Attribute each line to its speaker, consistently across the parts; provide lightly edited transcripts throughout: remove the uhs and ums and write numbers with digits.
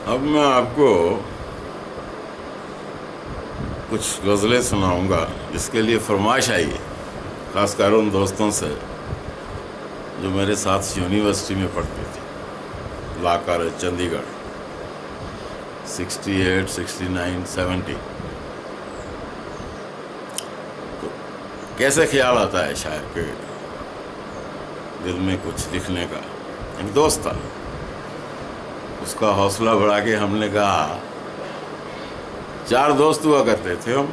Speaker 1: اب میں آپ کو کچھ غزلیں سناؤں گا جس کے لیے فرمائش آئی ہے، خاص کر ان دوستوں سے جو میرے ساتھ یونیورسٹی میں پڑھتے تھے، لا کالج چندی گڑھ، 68 69 70۔ تو کیسے خیال آتا ہے شاعر کے دل میں کچھ لکھنے کا۔ ایک دوست تھا، اس کا حوصلہ بڑھا کے ہم نے کہا، 4 دوست ہوا کرتے تھے ہم۔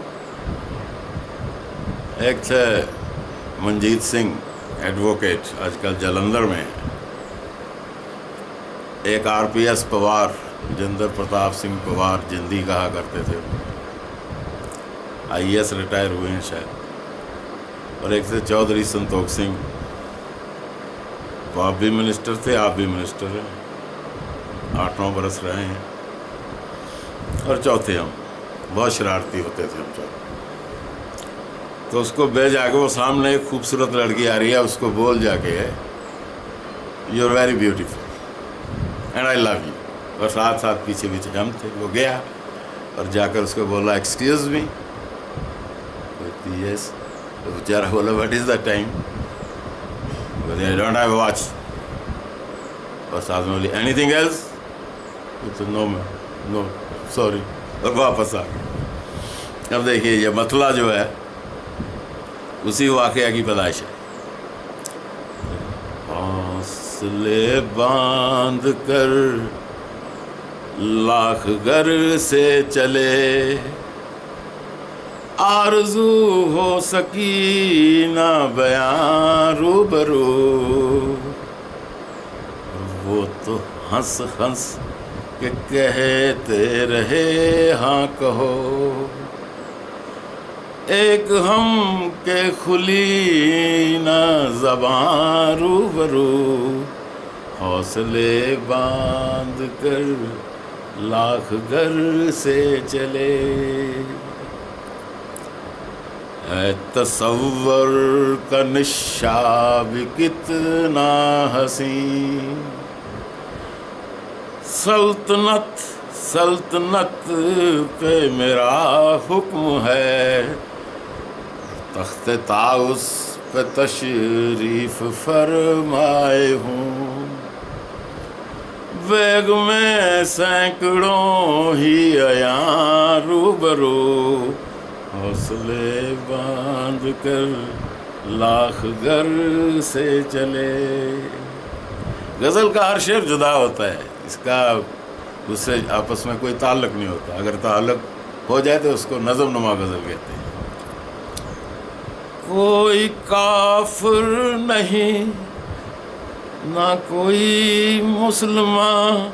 Speaker 1: ایک تھے منجیت سنگھ ایڈووکیٹ، آج کل جلندھر میں ہے۔ ایک RPS پوار، جندر پرتاپ سنگھ پوار جندی کہا کرتے تھے، IAS ریٹائر ہوئے ہیں شاید۔ اور ایک تھے چودھری سنتوکھ سنگھ، وہ آپ بھی منسٹر تھے، آپ بھی منسٹر ہیں، 8-9 برس رہے ہیں۔ اور چوتھے ہم، بہت شرارتی ہوتے تھے ہم چوتھے۔ تو اس کو بے جا کے، وہ سامنے ایک خوبصورت لڑکی آ رہی ہے، اس کو بول جا کے، you are very beautiful and I love you. اور ساتھ ساتھ پیچھے پیچھے ہم تھے۔ وہ گیا اور جا کر اس کو بولا، ایکسکیوز می، یس۔ تو بیچارہ بولا، what is the time? I don't have a watch. اور ساتھ میں بولی، اینی تھنگ ایلس؟ تو نو میم، نو سوری، اور واپس آ گئے۔ اب دیکھیے یہ مسئلہ جو ہے اسی واقعہ کی پیدائش ہے۔ حوصلے باندھ کر لاکھ گر سے چلے، آرزو ہو سکی نہ بیاں روبرو، وہ تو ہنس ہنس کہ کہتے رہے ہاں کہو، ایک ہم کے کھلی نہ زباں روبرو، حوصلے باندھ کر لاکھ گر سے چلے۔ ہے تصور کا نشاب کتنا حسین، سلطنت پہ میرا حکم ہے، تخت طاؤس پہ تشریف فرمائے ہوں، بیگ میں سینکڑوں ہی عیاں روبرو، حوصلے باندھ کر لاکھ گر سے چلے۔ غزل کا ہر شعر جدا ہوتا ہے، اس کا اس سے آپس میں کوئی تعلق نہیں ہوتا۔ اگر تعلق ہو جائے تو اس کو نظم نما غزل کہتے ہیں۔ کوئی کافر نہیں نہ کوئی مسلمان،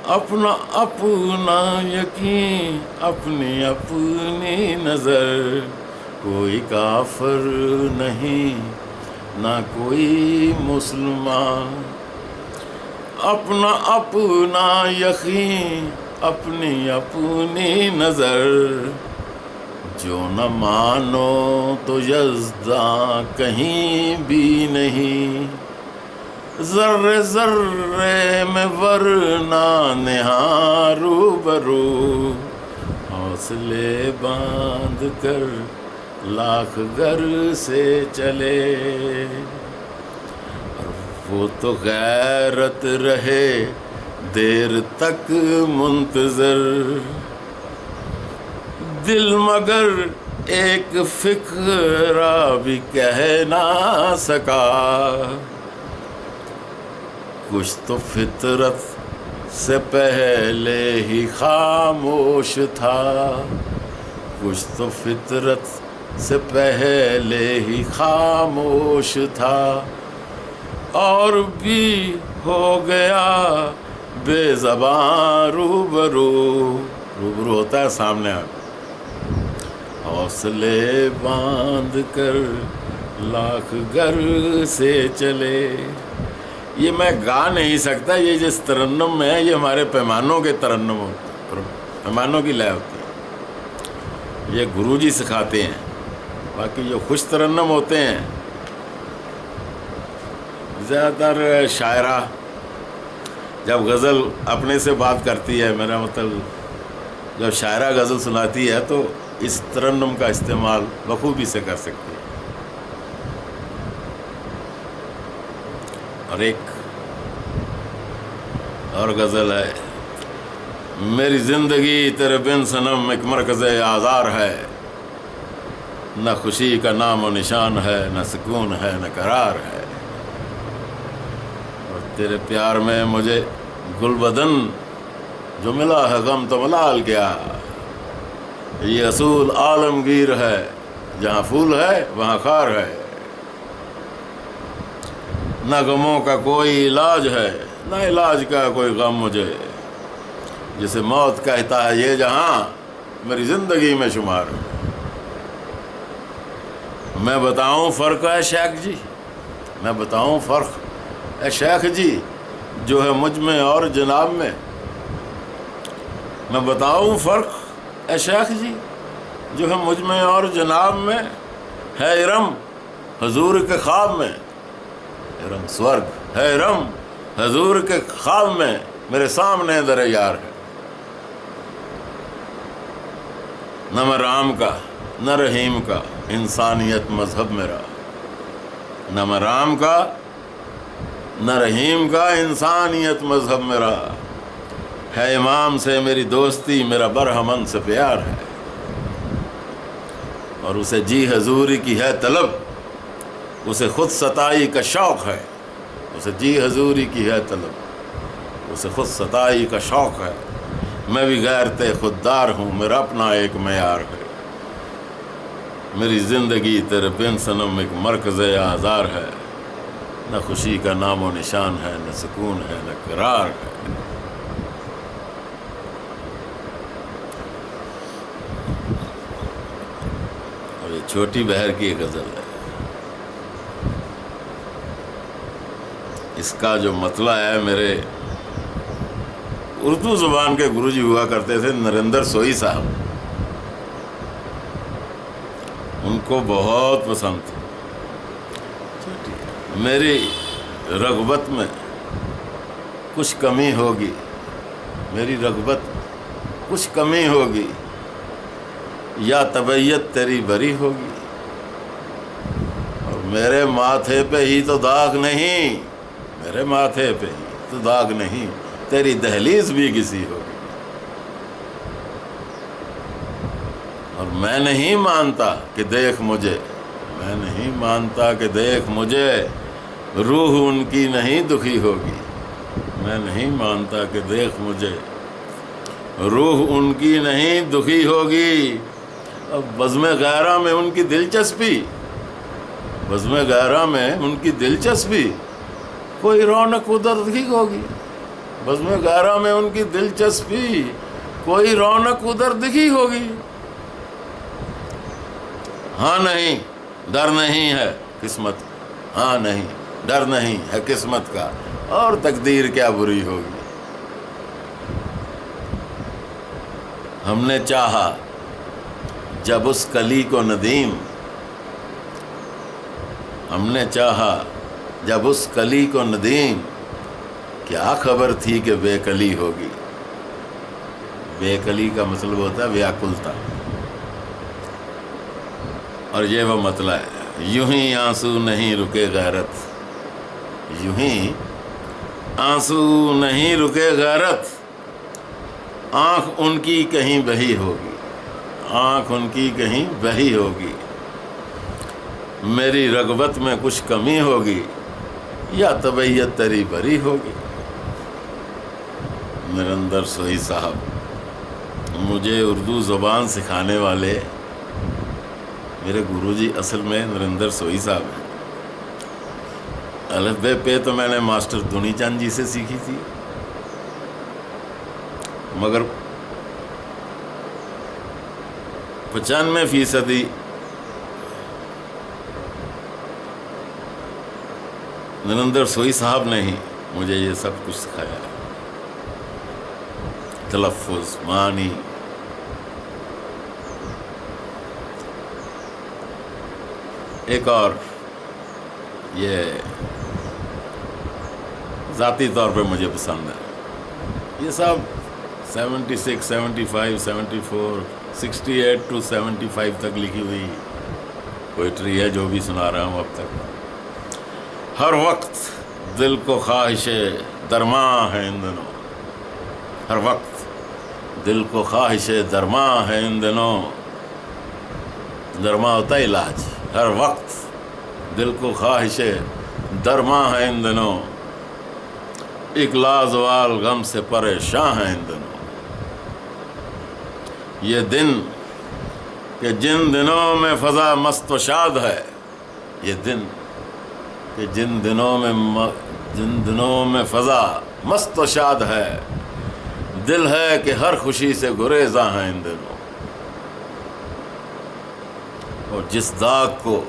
Speaker 1: اپنا اپنا یقین اپنی اپنی نظر، کوئی کافر نہیں نہ کوئی مسلمان، اپنا اپنا یقین اپنی اپنی نظر، جو نہ مانو تو یزداں کہیں بھی نہیں، ذرے ذرے میں ورنہ نہاں روبرو، حوصلے باندھ کر لاکھ گر سے چلے۔ وہ تو غیرت رہے دیر تک منتظر، دل مگر ایک فقرہ بھی کہہ نہ سکا، کچھ تو فطرت سے پہلے ہی خاموش تھا، کچھ تو فطرت سے پہلے ہی خاموش تھا، اور بھی ہو گیا بے زباں روبرو، روبرو ہوتا ہے سامنے آ، حوصلے باندھ کر لاکھ گر سے چلے۔ یہ میں گا نہیں سکتا، یہ جس ترنم میں ہے یہ ہمارے پیمانوں کے ترنم ہوتے ہیں، پیمانوں کی لے ہوتی ہے، یہ گرو جی سکھاتے ہیں۔ باقی جو خوش ترنم ہوتے ہیں زیادہ تر شاعرہ جب غزل اپنے سے بات کرتی ہے، میرا مطلب جب شاعرہ غزل سناتی ہے تو اس ترنم کا استعمال بخوبی سے کر سکتی ہے۔ اور ایک اور غزل ہے، میری زندگی تیرے بن صنم ایک مرکز آزار ہے، نہ خوشی کا نام و نشان ہے، نہ سکون ہے، نہ قرار ہے، اور تیرے پیار میں مجھے گل بدن جو ملا ہے غم تو ملال کیا، یہ اصول عالمگیر ہے، جہاں پھول ہے وہاں خار ہے، نہ غموں کا کوئی علاج ہے، نہ علاج کا کوئی غم مجھے، جسے موت کہتا ہے یہ جہاں میری زندگی میں شمار ہے۔ میں بتاؤں فرق ہے شیخ جی، میں بتاؤں فرق ہے شیخ جی جو ہے مجھ میں اور جناب میں، میں بتاؤں فرق ہے شیخ جی جو ہے مجھ میں اور جناب میں، ہے ارم حضور کے خواب میں، ارم سورگ ہے ارم حضور کے خواب میں، میرے سامنے در یار ہے، نہ میں رام کا نہ رحیم کا انسانیت مذہب میرا، نہ میں رام کا نہ رحیم کا انسانیت مذہب میرا، ہے امام سے میری دوستی، میرا برہمن سے پیار ہے، اور اسے جی حضوری کی ہے طلب، اسے خود ستائی کا شوق ہے، اسے جی حضوری کی ہے طلب، اسے خود ستائی کا شوق ہے، میں بھی غیرت خوددار ہوں، میرا اپنا ایک معیار ہے، میری زندگی تیرے بن صنم ایک مرکز آزار ہے، نہ خوشی کا نام و نشان ہے، نہ سکون ہے، نہ قرار ہے۔ اور یہ چھوٹی بہر کی ایک غزل ہے، اس کا جو مطلع ہے، میرے اردو زبان کے گرو جی ہوا کرتے تھے نریندر سوئی صاحب، ان کو بہت پسند تھی۔ میری رغبت میں کچھ کمی ہوگی، میری رغبت کچھ کمی ہوگی، یا طبیعت تیری بری ہوگی، اور میرے ماتھے پہ ہی تو داغ نہیں، میرے ماتھے پہ ہی تو داغ نہیں، تیری دہلیز بھی کسی ہوگی، اور میں نہیں مانتا کہ دیکھ مجھے، میں نہیں مانتا کہ دیکھ مجھے، روح ان کی نہیں دکھی ہوگی، میں نہیں مانتا کہ دیکھ مجھے، روح ان کی نہیں دکھی ہوگی، اب بزم غیرہ میں ان کی دلچسپی، بزم غیرہ میں ان کی دلچسپی، کوئی رونق ادھر دکھی ہوگی، بزم غیرہ میں ان کی دلچسپی، کوئی رونق ادھر دکھی ہوگی، ہاں نہیں ڈر نہیں ہے قسمت، ہاں نہیں ڈر نہیں ہے قسمت کا، اور تقدیر کیا بری ہوگی، ہم نے چاہا جب اس کلی کو ندیم، ہم نے چاہا جب اس کلی کو ندیم، کیا خبر تھی کہ بے کلی ہوگی، بے کلی کا مطلب ہوتا ہے ویاکلتا، اور یہ وہ مطلب ہے، یوں ہی آنسو نہیں رکے غیرت، یوں ہی آنسو نہیں رکے غیرت، آنکھ ان کی کہیں بہی ہوگی، آنکھ ان کی کہیں بہی ہوگی، میری رغبت میں کچھ کمی ہوگی، یا طبیعت تیری بری ہوگی۔ نریندر سوئی صاحب مجھے اردو زبان سکھانے والے میرے گرو جی اصل میں نریندر سوئی صاحب ہیں۔ الف بے پہ تو میں نے ماسٹر دونی چاند جی سے سیکھی تھی، مگر 95% نریندر سوئی صاحب نے ہی مجھے یہ سب کچھ سکھایا ہے، تلفظ، معنی۔ ایک اور یہ ذاتی طور پہ مجھے پسند ہے، یہ سب 76, 75, 74, 68 to 75 تک لکھی ہوئی پوئٹری ہے جو بھی سنا رہا ہوں اب تک. ہر وقت دل کو خواہش درماں ہے ان دنوں، ہر وقت دل کو خواہش درماں ہے ان دنوں. درماں ہوتا ہے علاج. ہر وقت دل کو خواہش درماں ہے ان دنوں، ایک لازوال غم سے پریشاں ہے ان دنوں. یہ دن کہ جن دنوں میں فضا مست و شاد ہے، یہ دن کہ جن دنوں میں فضا مست و شاد ہے، دل ہے کہ ہر خوشی سے گریزاں ہیں ان دنوں. اور جس داغ کو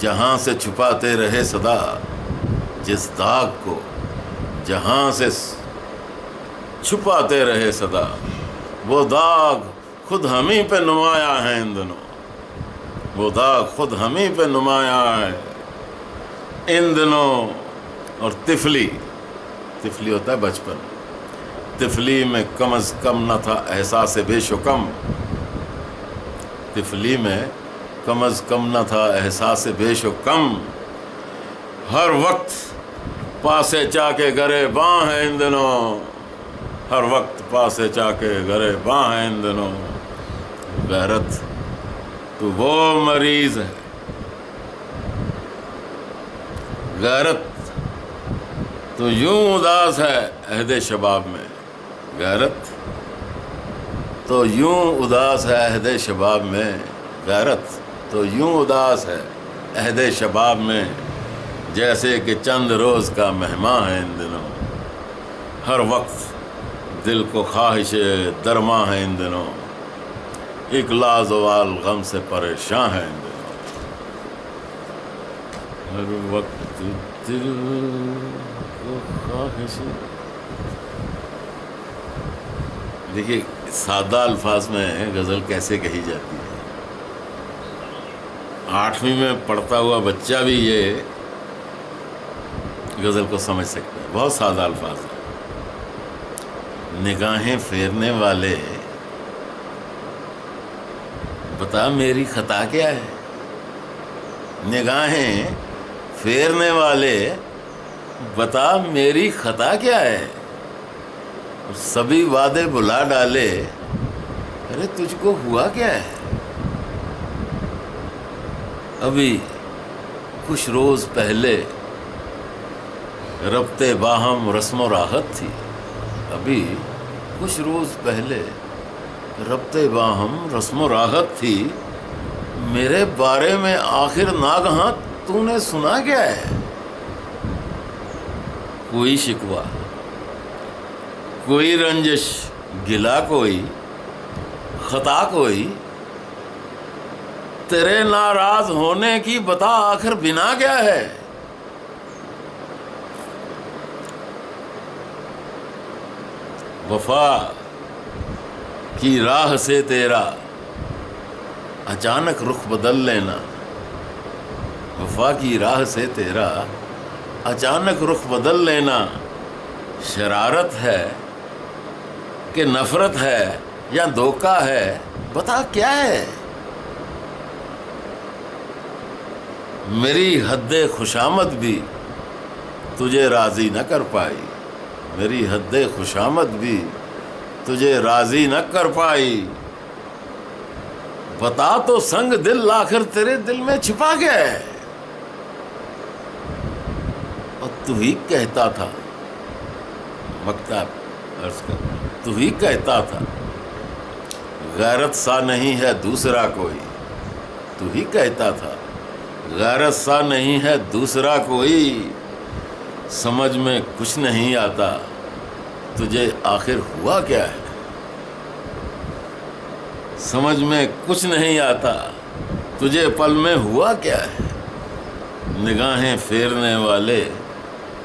Speaker 1: جہاں سے چھپاتے رہے صدا، جس داغ کو جہاں سے چھپاتے رہے صدا، وہ داغ خود ہمیں پہ نمایاں ہے ان دنوں. وہ داغ خود ہمیں پہ نمایاں ہے ان دنوں. اور طفلی ہوتا ہے بچپن. طفلی میں کم از کم نہ تھا احساس بیش و کم. طفلی میں کم از کم نہ تھا احساس بیش و کم. ہر وقت پاسے چا کے گرے باں ہے ان دنوں. ہر وقت پاسے چا کے گرے باں ہے ان دنوں. غیرت تو وہ مریض ہے، غیرت تو یوں اداس ہے عہد شباب میں. غیرت تو یوں اداس ہے عہد شباب میں. غیرت تو یوں اداس ہے عہد شباب میں، جیسے کہ چند روز کا مہماں ہے ان دنوں. ہر وقت دل کو خواہش درماں ہے ان دنوں، ایک لازوال غم سے پریشاں ہے ان دنوں. ہر وقت دل کو خواہش. دیکھیے سادہ الفاظ میں غزل کیسے کہی جاتی ہے. 8ویں میں پڑھتا ہوا بچہ بھی یہ غزل کو سمجھ سکتا ہے. بہت سادہ الفاظ ہے. نگاہیں پھیرنے والے بتا میری خطا کیا ہے. نگاہیں پھیرنے والے بتا میری خطا کیا ہے. سبھی وعدے بلا ڈالے، ارے تجھ کو ہوا کیا ہے. ابھی کچھ روز پہلے ربط باہم رسم و راحت تھی. ابھی کچھ روز پہلے ربط باہم رسم و راحت تھی. میرے بارے میں آخر ناگہاں تو نے سنا کیا ہے. کوئی شکوہ، کوئی رنجش، گلا کوئی، خطا کوئی، تیرے ناراض ہونے کی بتا آخر بنا کیا ہے. وفا کی راہ سے تیرا اچانک رخ بدل لینا. وفا کی راہ سے تیرا اچانک رخ بدل لینا، شرارت ہے کہ نفرت ہے یا دھوکہ ہے، بتا کیا ہے. میری حد خوشامد بھی تجھے راضی نہ کر پائی. میری حد خوشامد بھی تجھے راضی نہ کر پائی. بتا تو سنگ دل آخر تیرے دل میں چھپا گیا ہے. اور تو ہی کہتا تھا، مکتب عرض کر، تو ہی کہتا تھا غیرت سا نہیں ہے دوسرا کوئی. تو ہی کہتا تھا غیرت سا نہیں ہے دوسرا کوئی. سمجھ میں کچھ نہیں آتا تجھے آخر ہوا کیا ہے. سمجھ میں کچھ نہیں آتا تجھے پل میں ہوا کیا ہے. نگاہیں پھیرنے والے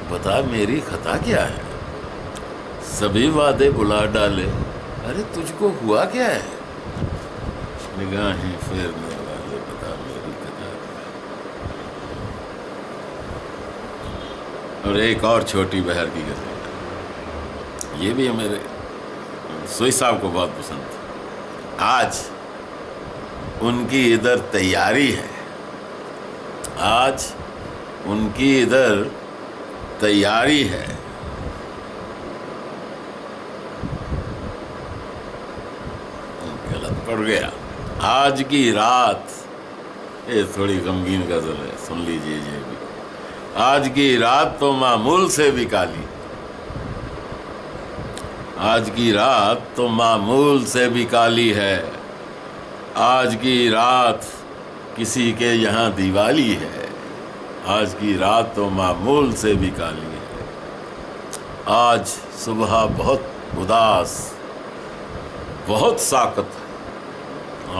Speaker 1: بتا میری خطا کیا ہے. سبھی وعدے بلا ڈالے، ارے تجھ کو ہوا کیا ہے. نگاہیں پھیرنے والے بتا میری خطا کیا ہے. اور ایک اور چھوٹی بہر کی غزل. یہ بھی میرے سوئی صاحب کو بہت پسند تھا. آج ان کی ادھر تیاری ہے, آج ان کی ادھر تیاری ہے. غلط پڑ گیا. آج کی رات, یہ تھوڑی غمگین غزل ہے, سن لیجیے یہ بھی. آج کی رات تو معمول سے بھی کالی, آج کی رات تو معمول سے بھی کالی ہے. آج کی رات کسی کے یہاں دیوالی ہے. آج کی رات تو معمول سے بھی کالی ہے. آج صبح بہت اداس, بہت ساکت ہے.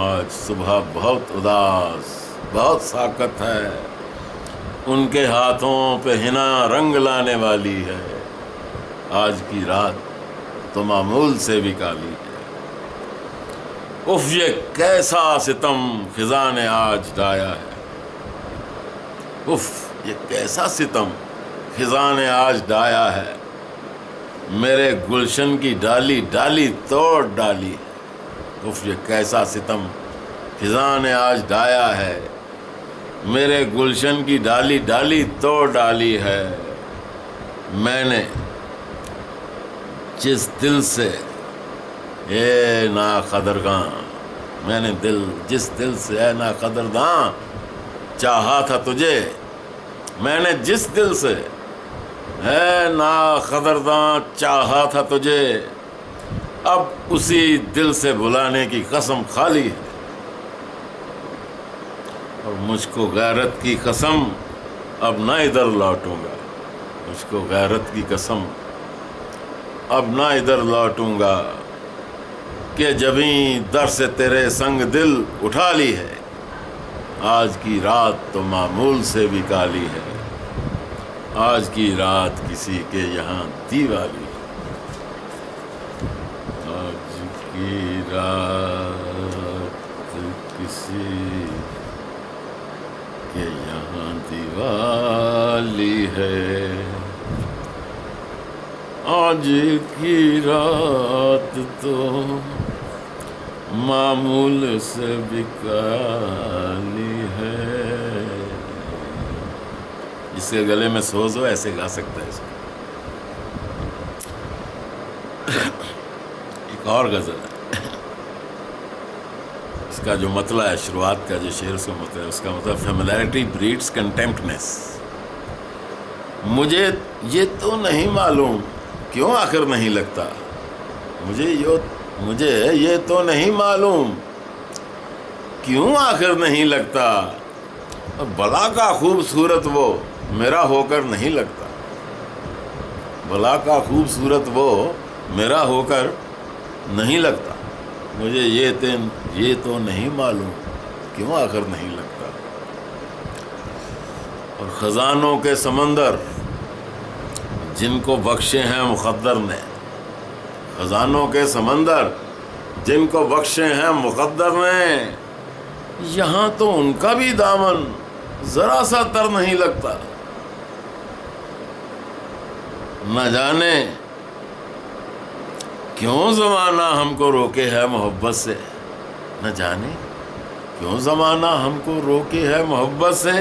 Speaker 1: آج صبح بہت اداس, بہت ساکت ہے. ان کے ہاتھوں پہ حنا رنگ لانے والی ہے. آج کی رات تو معمول سے بھی کالی ہے. اف یہ کیسا ستم خزاں نے آج ڈایا ہے. اف یہ کیسا ستم خزاں نے آج ڈایا ہے. میرے گلشن کی ڈالی ڈالی توڑ ڈالی ہے. اف یہ کیسا ستم خزاں نے آج ڈایا ہے. میرے گلشن کی ڈالی ڈالی توڑ ڈالی ہے. میں نے جس دل سے اے نا قدرداں, میں نے جس دل سے اے نا قدرداں چاہا تھا تجھے. میں نے جس دل سے اے نا قدرداں چاہا تھا تجھے, اب اسی دل سے بلانے کی قسم خالی ہے. اور مجھ کو غیرت کی قسم اب نہ ادھر لوٹوں گا. مجھ کو غیرت کی قسم اب نہ ادھر لوٹوں گا کہ جبیں در سے تیرے سنگ دل اٹھا لی ہے. آج کی رات تو معمول سے بھی کالی ہے. آج کی رات کسی کے یہاں دیوالی ہے. آج کی رات کسی کے یہاں دیوالی ہے. آج کی رات تو معمول سے بھی کالی ہے. جس کے گلے میں سوز ہو ایسے گا سکتا ہے اس کو. ایک اور غزل ہے, اس کا جو مطلب ہے, شروعات کا جو شعر اس کا مطلب ہے, اس کا مطلب فیملیرٹی بریڈس کنٹمپٹنس. مجھے یہ تو نہیں معلوم کیوں آخر نہیں لگتا. مجھے یہ تو نہیں معلوم کیوں آخر نہیں لگتا. بلا کا خوبصورت وہ میرا ہو کر نہیں لگتا. بلا کا خوبصورت وہ میرا ہو کر نہیں لگتا. مجھے یہ تو نہیں معلوم کیوں آخر نہیں لگتا. اور خزانوں کے سمندر جن کو بخشے ہیں مقدر نے, خزانوں کے سمندر جن کو بخشے ہیں مقدر نے, یہاں تو ان کا بھی دامن ذرا سا تر نہیں لگتا. نہ جانے کیوں زمانہ ہم کو روکے ہے محبت سے. نہ جانے کیوں زمانہ ہم کو روکے ہے محبت سے.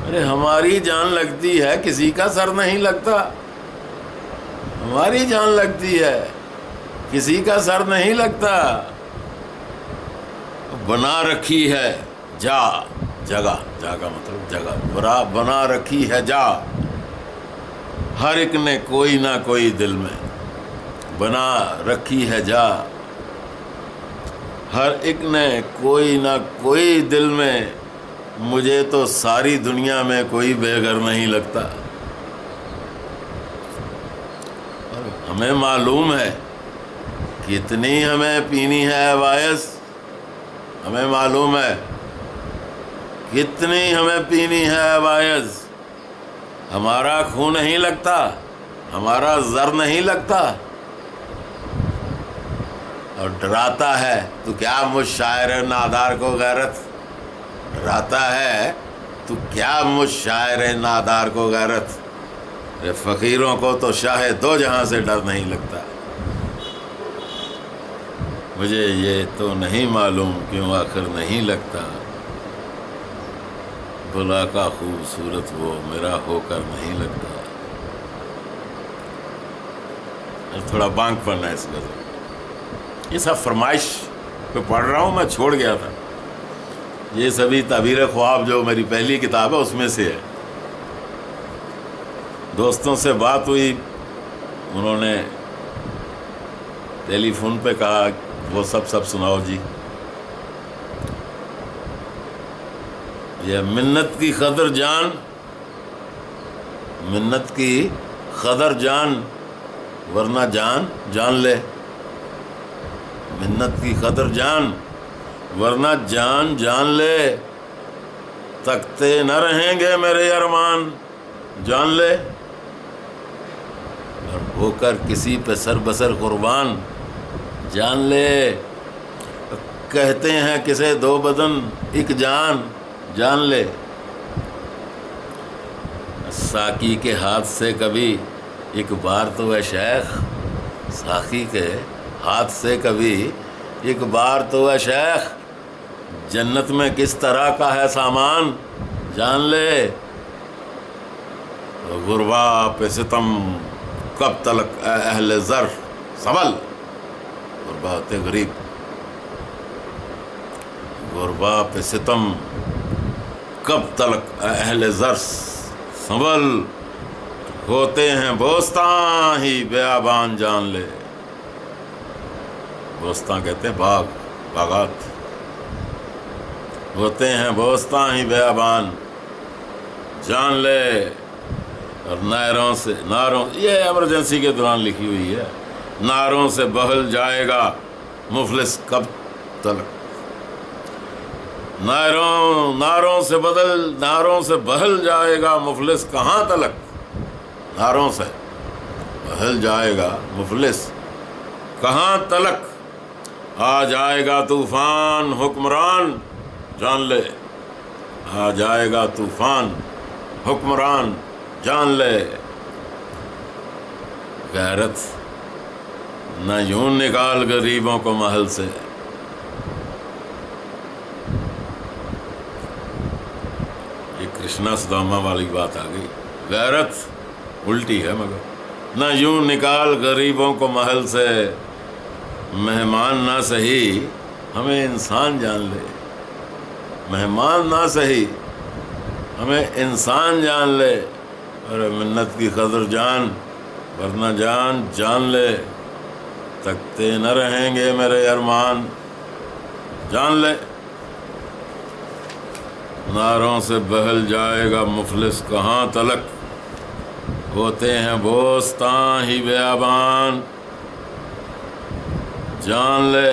Speaker 1: ارے ہماری جان لگتی ہے کسی کا سر نہیں لگتا. ہماری جان لگتی ہے کسی کا سر نہیں لگتا. بنا رکھی ہے جگہ کا مطلب جگہ, بنا رکھی ہے جا ہر ایک نے کوئی نہ کوئی دل میں. بنا رکھی ہے جا ہر ایک نے کوئی نہ کوئی دل میں. مجھے تو ساری دنیا میں کوئی بے گھر نہیں لگتا. ہمیں معلوم ہے کتنی ہمیں پینی ہے وائس. ہمیں معلوم ہے کتنی ہمیں پینی ہے وائس. ہمارا خون نہیں لگتا, ہمارا زر نہیں لگتا. اور ڈراتا ہے تو کیا مجھ شاعر نادار کو غیرت. ڈراتا ہے تو کیا مجھ شاعر نادار کو غیرت. فقیروں کو تو شاہ دو جہاں سے ڈر نہیں لگتا. مجھے یہ تو نہیں معلوم کیوں آخر نہیں لگتا، بلا کا خوبصورت وہ میرا ہو کر نہیں لگتا. تھوڑا بانک پڑھنا ہے اس غزل. یہ سب فرمائش پہ پڑھ رہا ہوں، میں چھوڑ گیا تھا. یہ سبھی تعبیر خواب جو میری پہلی کتاب ہے اس میں سے ہے. دوستوں سے بات ہوئی، انہوں نے ٹیلی فون پہ کہا وہ سب سناؤ جی. یہ منت کی قدر جان، منت کی قدر جان ورنہ جان جان لے. منت کی قدر جان ورنہ جان جان لے. تکتے نہ رہیں گے میرے ارمان جان لے. اور ہو کر کسی پہ سر بسر قربان جان لے. کہتے ہیں کسے دو بدن ایک جان جان لے. ساقی کے ہاتھ سے کبھی ایک بار تو ہے شیخ، ساقی کے ہاتھ سے کبھی ایک بار تو ہے شیخ. جنت میں کس طرح کا ہے سامان جان لے. غربا پہ ستم کب تلک اے اہل زر سنبھل. غربات غریب، غربا پہ ستم کب تلک اے اہل زر سنبھل. ہوتے ہیں بوستاں ہی بیابان جان لے. بوستاں کہتے ہیں باغ، باغات. ہوتے ہیں بوستاں ہی بیابان جان لے. اور ناروں یہ ایمرجنسی کے دوران لکھی ہوئی ہے. ناروں سے بہل جائے گا مفلس کب تلک. ناروں سے بہل جائے گا مفلس کہاں تلک. ناروں سے بہل جائے گا مفلس کہاں تلک. آ جائے گا طوفان حکمران جان لے. آ جائے گا طوفان حکمران جان لے. غیرت نہ یوں نکال غریبوں کو محل سے. یہ کرشنا سداما والی بات آ گئی. غیرت الٹی ہے مگر. نہ یوں نکال غریبوں کو محل سے. مہمان نہ سہی ہمیں انسان جان لے. مہمان نہ سہی ہمیں انسان جان لے. ارے منت کی قدر جان ورنہ جان جان لے. تکتے نہ رہیں گے میرے ارمان جان لے. ناروں سے بہل جائے گا مفلس کہاں تلک. ہوتے ہیں بوستاں ہی بیابان جان لے.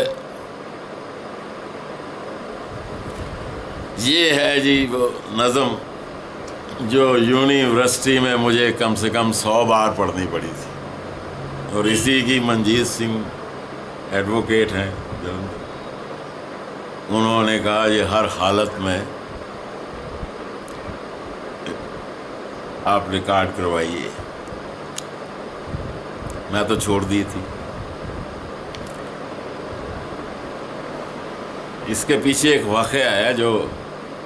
Speaker 1: یہ ہے جی وہ نظم جو یونیورسٹی میں مجھے کم سے کم 100 بار پڑھنی پڑی تھی. اور اسی کی منجیت سنگھ ایڈوکیٹ ہیں جلندھر، انہوں نے کہا یہ ہر حالت میں آپ ریکارڈ کروائیے. میں تو چھوڑ دی تھی. اس کے پیچھے ایک واقعہ ہے جو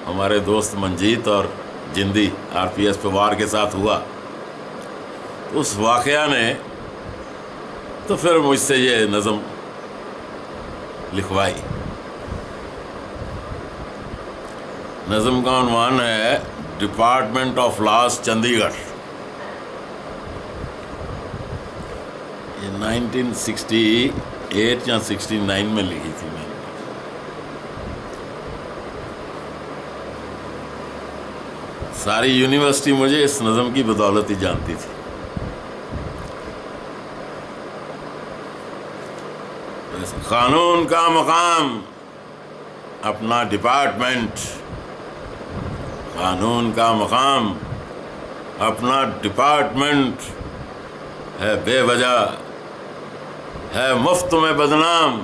Speaker 1: ہمارے دوست منجیت اور جندی RPS پہ وار کے ساتھ ہوا. اس واقعہ نے تو پھر مجھ سے یہ نظم لکھوائی. نظم کا عنوان ہے ڈپارٹمنٹ آف لاس چندی گڑھ. یہ 1968 یا 69 میں لکھی تھی میں نے. ساری یونیورسٹی مجھے اس نظم کی بدولت ہی جانتی تھی. قانون کا مقام اپنا ڈپارٹمنٹ، قانون کا مقام اپنا ڈپارٹمنٹ ہے بے وجہ ہے مفت میں بدنام.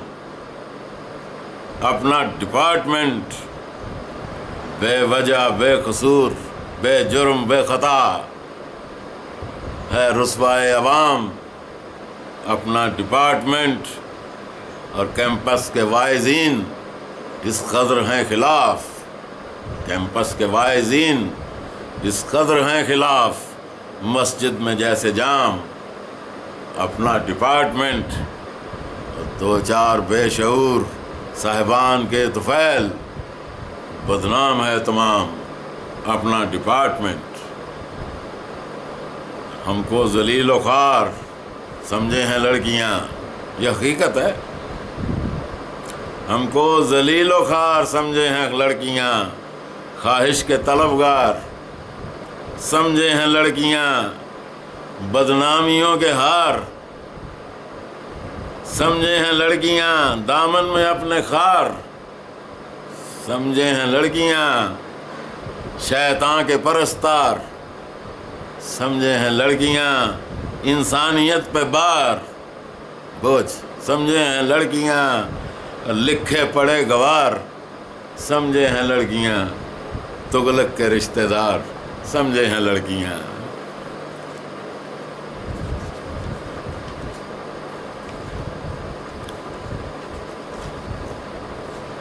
Speaker 1: اپنا ڈپارٹمنٹ بے وجہ بے قصور بے جرم بے خطا ہے رسوائے عوام اپنا ڈپارٹمنٹ، اور کیمپس کے واعظین اس قدر ہیں خلاف، کیمپس کے واعظین اس قدر ہیں خلاف، مسجد میں جیسے جام اپنا ڈپارٹمنٹ، دو چار بے شعور صاحبان کے طفیل، بدنام ہے تمام اپنا ڈپارٹمنٹ۔ ہم کو ذلیل و خوار سمجھے ہیں لڑکیاں، یہ حقیقت ہے، ہم کو ذلیل و خوار سمجھے ہیں لڑکیاں، خواہش کے طلبگار سمجھے ہیں لڑکیاں، بدنامیوں کے ہار سمجھے ہیں لڑکیاں، دامن میں اپنے خار سمجھے ہیں لڑکیاں، شیطان کے پرستار سمجھے ہیں لڑکیاں، انسانیت پہ بار بوجھ سمجھے ہیں لڑکیاں، لکھے پڑے گوار سمجھے ہیں لڑکیاں، تغلق کے رشتہ دار سمجھے ہیں لڑکیاں۔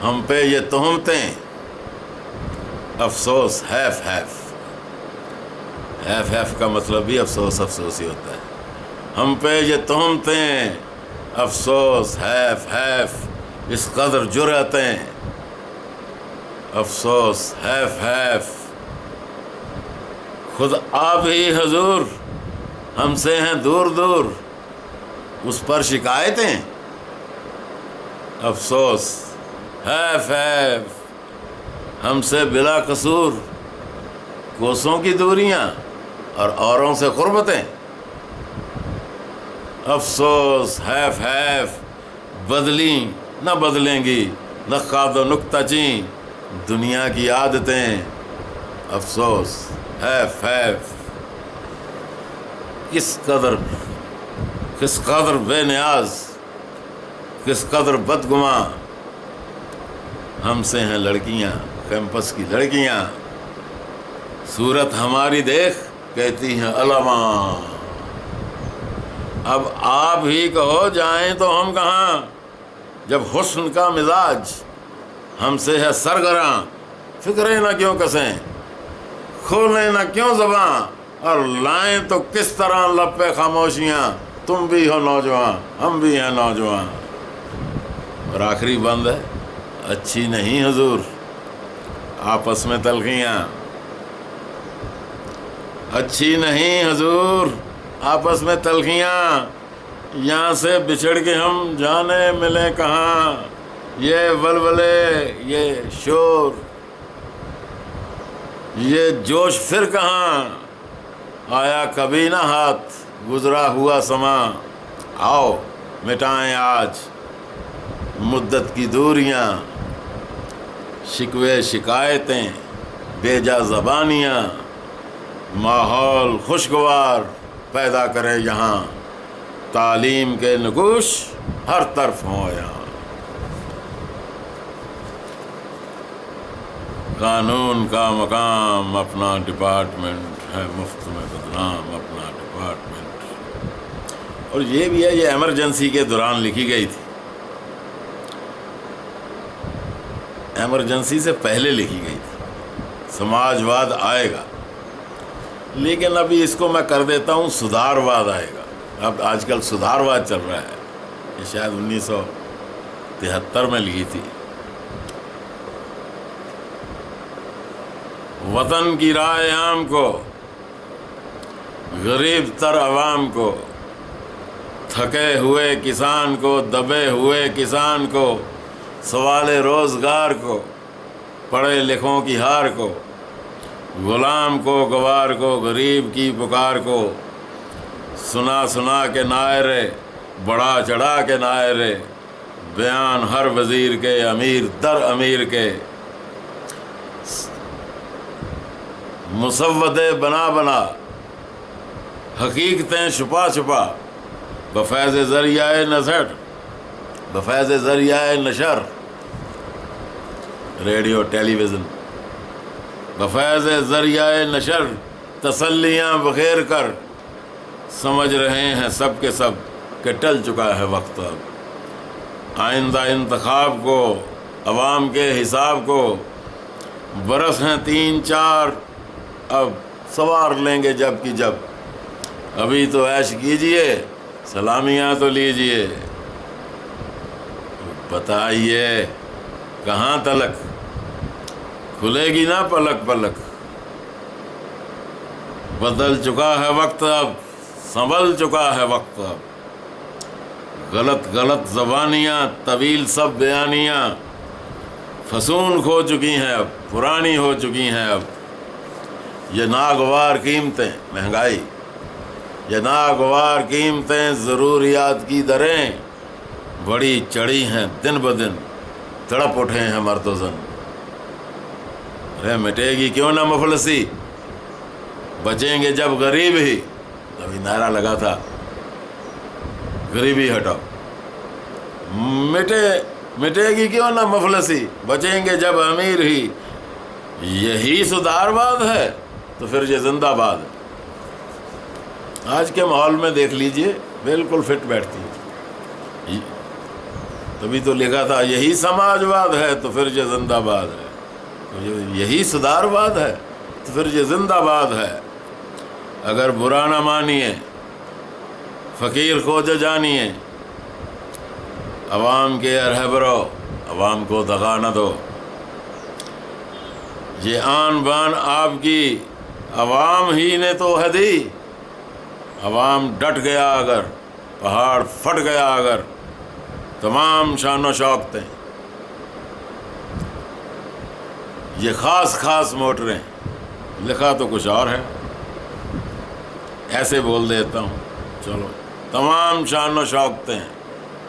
Speaker 1: ہم پہ یہ تہمتیں افسوس حیف کا مطلب بھی افسوس ہی ہوتا ہے۔ ہم پہ یہ تہمتیں افسوس حیف اس قدر جرأتیں افسوس حیف خود آپ ہی حضور ہم سے ہیں دور اس پر شکایتیں افسوس حیف ہم سے بلا قصور کوسوں کی دوریاں اور اوروں سے قربتیں افسوس حیف بدلیں نہ بدلیں گی نقاد و نکتہ چیں دنیا کی عادتیں افسوس حیف کس قدر بے نیاز کس قدر بدگماں ہم سے ہیں لڑکیاں، کیمپس کی لڑکیاں، صورت ہماری دیکھ کہتی ہیں علماء۔ اب آپ ہی کہو جائیں تو ہم کہاں، جب حسن کا مزاج ہم سے ہے سرگراں، فکریں نہ کیوں کسیں، کھولیں نہ کیوں زباں، اور لائیں تو کس طرح لب پہ خاموشیاں، تم بھی ہو نوجوان ہم بھی ہیں نوجوان۔ اور آخری بند ہے، اچھی نہیں حضور آپس میں تلخیاں، اچھی نہیں حضور آپس میں تلخیاں، یہاں سے بچھڑ کے ہم جانے ملیں کہاں، یہ ولولے یہ شور یہ جوش پھر کہاں، آیا کبھی نہ ہاتھ گزرا ہوا سما، آؤ مٹائیں آج مدت کی دوریاں، شکوے شکایتیں بیجا زبانیاں، ماحول خوشگوار پیدا کرے یہاں، تعلیم کے نگوش ہر طرف ہوں یہاں، قانون کا مقام اپنا ڈپارٹمنٹ ہے، مفت میں بدنام اپنا ڈپارٹمنٹ۔ اور یہ بھی ہے، یہ ایمرجنسی کے دوران لکھی گئی تھی، ایمرجنسی سے پہلے لکھی گئی تھی، سماجواد آئے گا، لیکن ابھی اس کو میں کر دیتا ہوں سدھارواد آئے گا۔ اب آج کل سدھارواد چل رہا ہے، یہ شاید 1973 میں لکھی تھی۔ وطن کی رائے عام کو، غریب تر عوام کو، تھکے ہوئے کسان کو، دبے ہوئے کسان کو، سوال روزگار کو، پڑھے لکھوں کی ہار کو، غلام کو گوار کو، غریب کی پکار کو، سنا کے نائرے، بڑھا چڑھا کے نائرے، بیان ہر وزیر کے، امیر در امیر کے، مسودے بنا حقیقتیں چھپا بفیض ذریعہ نشر، ریڈیو ٹیلی ویژن، بفیض ذریعہ نشر تسلیاں بخیر کر سمجھ رہے ہیں سب کے سب کہ ٹل چکا ہے وقت اب، آئندہ انتخاب کو، عوام کے حساب کو، برس ہیں 3-4 اب سوار لیں گے جب کی جب، ابھی تو عیش کیجئے، سلامیاں تو لیجئے، بتائیے کہاں تلک کھلے گی نا پلک پلک، بدل چکا ہے وقت اب، سنبھل چکا ہے وقت اب، غلط غلط زبانیاں، طویل سب بیانیاں فسون کھو چکی ہیں اب، پرانی ہو چکی ہیں اب، یہ ناگوار قیمتیں، مہنگائی، یہ ناگوار قیمتیں، ضروریات کی دریں بڑی چڑھی ہیں دن بدن، تڑپ اٹھے ہیں مرد و زن، ارے مٹے گی کیوں نہ مفلسی، بچیں گے جب غریب ہی، ابھی نعرہ لگا تھا غریبی ہٹاؤ، مٹے گی کیوں نہ مفلسی، بچیں گے جب امیر ہی، یہی سدھار باد ہے تو پھر یہ زندہ باد ہے۔ آج کے ماحول میں دیکھ لیجئے بالکل فٹ بیٹھتی ہے، تبھی تو لکھا تھا یہی سماجواد ہے تو پھر یہ زندہ باد ہے، یہی سدھار باد ہے تو پھر یہ زندہ باد ہے، اگر برا نہ مانیے فقیر کو جو جانیے، عوام کے رہبرو عوام کو دغا نہ دو، یہ آن بان آپ کی عوام ہی نے تو ہے دی، عوام ڈٹ گیا اگر، پہاڑ پھٹ گیا اگر، تمام شان و شوقتیں، یہ خاص خاص موٹریں، لکھا تو کچھ اور ہے، ایسے بول دیتا ہوں چلو، تمام شان و شوقتیں،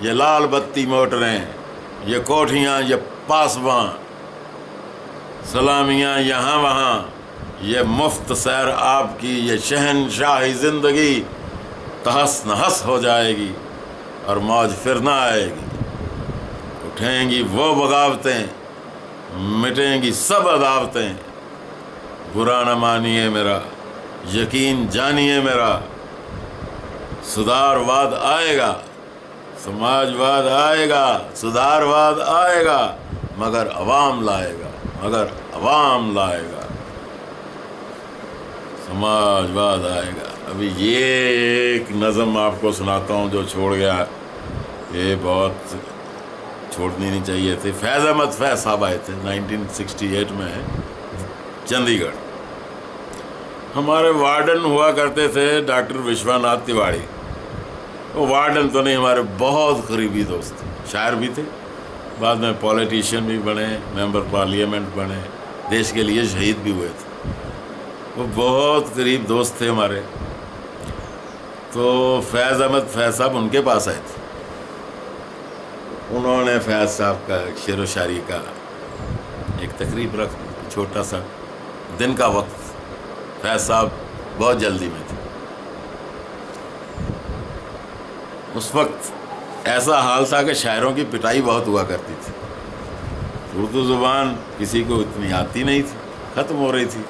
Speaker 1: یہ لال بتی موٹریں، یہ کوٹھیاں، یہ پاسباں، سلامیاں یہاں وہاں، یہ مفت سیر آپ کی، یہ شہنشاہی زندگی تہس نہس ہو جائے گی اور موج پھر نہ آئے گی، اٹھیں گی وہ بغاوتیں، مٹیں گی سب عداوتیں، برا نہ مانیے میرا، یقین جانیے میرا، سدھارواد آئے گا، سماجواد آئے گا، سدھارواد آئے گا، مگر عوام لائے گا، مگر عوام لائے گا، سماجواد آئے گا۔ ابھی یہ ایک نظم آپ کو سناتا ہوں جو چھوڑ گیا، یہ بہت چھوڑنی نہیں چاہیے تھی۔ فیض احمد فیض صاحب آئے تھے 1968 میں چندی گڑھ، ہمارے وارڈن ہوا کرتے تھے ڈاکٹر وشواناتھ تیواڑی، وہ وارڈن تو نہیں، ہمارے بہت قریبی دوست تھے، شاعر بھی تھے، بعد میں پولیٹیشین بھی بنے، ممبر پارلیمنٹ بنے، دیش کے لیے شہید بھی ہوئے تھے، وہ بہت قریب دوست تھے ہمارے۔ تو فیض احمد فیض صاحب ان کے پاس آئے تھے، انہوں نے فیض صاحب کا شعر و شاعری کا ایک تقریب رکھ، چھوٹا سا دن کا وقت، فیض صاحب بہت جلدی میں تھے، اس وقت ایسا حال تھا کہ شاعروں کی پٹائی بہت ہوا کرتی تھی، اردو زبان کسی کو اتنی آتی نہیں تھی، ختم ہو رہی تھی،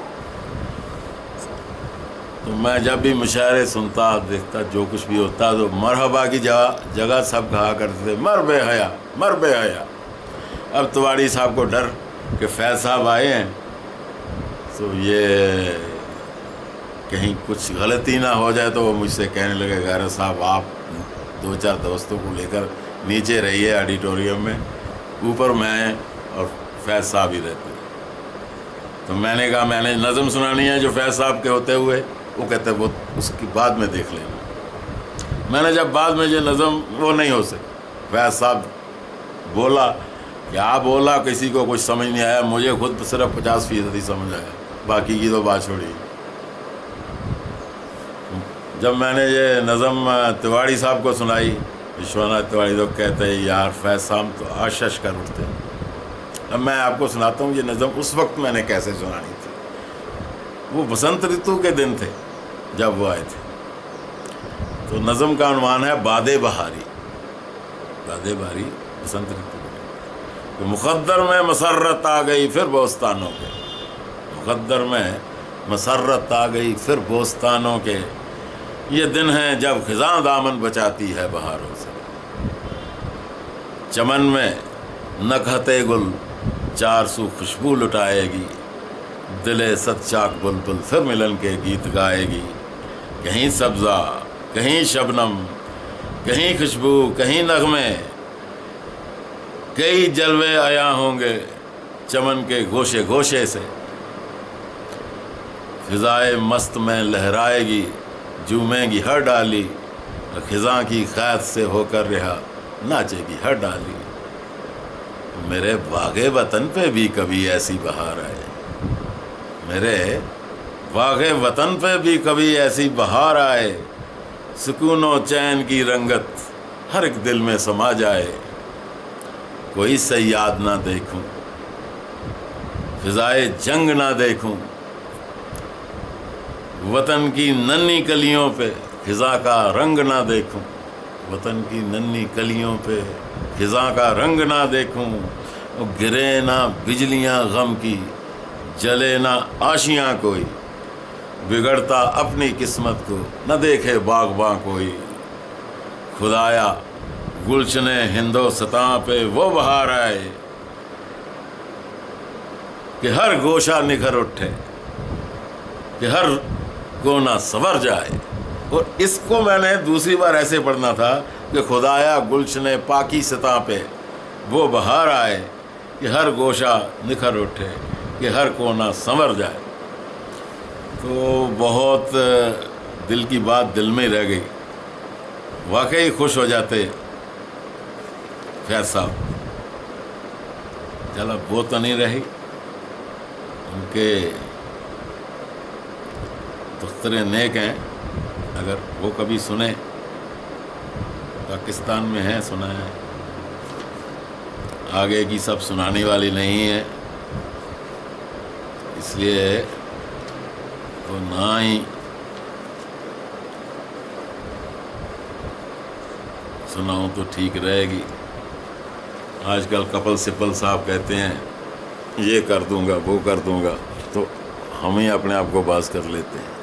Speaker 1: تو میں جب بھی مشاعرے سنتا دیکھتا جو کچھ بھی ہوتا تو مرحبا کی جگہ سب کہا کرتے تھے مر بے حیا، مر بے حیا۔ اب تیواڑی صاحب کو ڈر کہ فیض صاحب آئے ہیں تو یہ کہیں کچھ غلطی نہ ہو جائے، تو وہ مجھ سے کہنے لگے غیر صاحب آپ 2-4 دوستوں کو لے کر نیچے رہیے آڈیٹوریم میں، اوپر میں اور فیض صاحب ہی رہتے۔ تو میں نے کہا میں نے نظم سنانی ہے جو فیض صاحب کے ہوتے ہوئے، وہ کہتے وہ اس کی بعد میں دیکھ لینا۔ میں نے جب بعد میں یہ نظم، وہ نہیں ہو سکی، فیض صاحب بولا، کیا بولا کسی کو کچھ سمجھ نہیں آیا، مجھے خود صرف 50% ہی سمجھ آیا، باقی کی تو بات چھوڑی۔ جب میں نے یہ نظم تیواڑی صاحب کو سنائی، وشواناتھ تیواڑی، تو کہتے ہیں یار فیض صاحب تو آشش کر اٹھتے۔ اب میں آپ کو سناتا ہوں یہ نظم اس وقت میں نے کیسے سنانی تھی۔ وہ بسنت رتو کے دن تھے جب وہ آئے تھے، تو نظم کا عنوان ہے باد بہاری، باد بہاری بسنت رتو کہ مقدر میں مسرت آ گئی پھر بوستانوں کے، مقدر میں مسرت آ گئی پھر بوستانوں کے، یہ دن ہیں جب خزاں دامن بچاتی ہے بہاروں سے، چمن میں نکہتے گل چار سو خوشبو لٹائے گی، دل صد چاک بلبل پھر ملن کے گیت گائے گی، کہیں سبزہ کہیں شبنم کہیں خوشبو کہیں نغمے، کئی جلوے عیاں ہوں گے چمن کے گوشے گوشے سے، فضائے مست میں لہرائے گی جومے گی ہر ڈالی، خزاں کی قید سے ہو کر رہا ناچے گی ہر ڈالی، میرے باغ وطن پہ بھی کبھی ایسی بہار آئے، میرے باغ وطن پہ بھی کبھی ایسی بہار آئے، سکون و چین کی رنگت ہر ایک دل میں سما جائے، کوئی صیاد نہ دیکھوں فضائے جنگ نہ دیکھوں، وطن کی ننھی کلیوں پہ خزاں کا رنگ نہ دیکھوں، وطن کی ننھی کلیوں پہ خزاں کا رنگ نہ دیکھوں، گرے نہ بجلیاں غم کی جلے نہ آشیاں کوئی، بگڑتا اپنی قسمت کو نہ دیکھے باغباں کوئی، خدایا گلشن ہندوستاں پہ وہ بہار آئے کہ ہر گوشہ نکھر اٹھے، کہ ہر کونا سنور جائے۔ اور اس کو میں نے دوسری بار ایسے پڑھنا تھا کہ خدایا گلشن پاکستاں پہ وہ بہار آئے کہ ہر گوشہ نکھر اٹھے، کہ ہر کونا سنور جائے۔ تو بہت دل کی بات دل میں رہ گئی، واقعی خوش ہو جاتے فیض صاحب۔ چلو وہ تو نہیں رہی، ان کے دختر نیک ہیں، اگر وہ کبھی سنیں، پاکستان میں ہیں، سنا ہے، آگے کی سب سنانے والی نہیں ہے، اس لیے تو نہ ہی سناؤں تو ٹھیک رہے گی۔ آج کل کپل سپل صاحب کہتے ہیں یہ کر دوں گا وہ کر دوں گا، تو ہم ہی اپنے آپ کو باز کر لیتے ہیں۔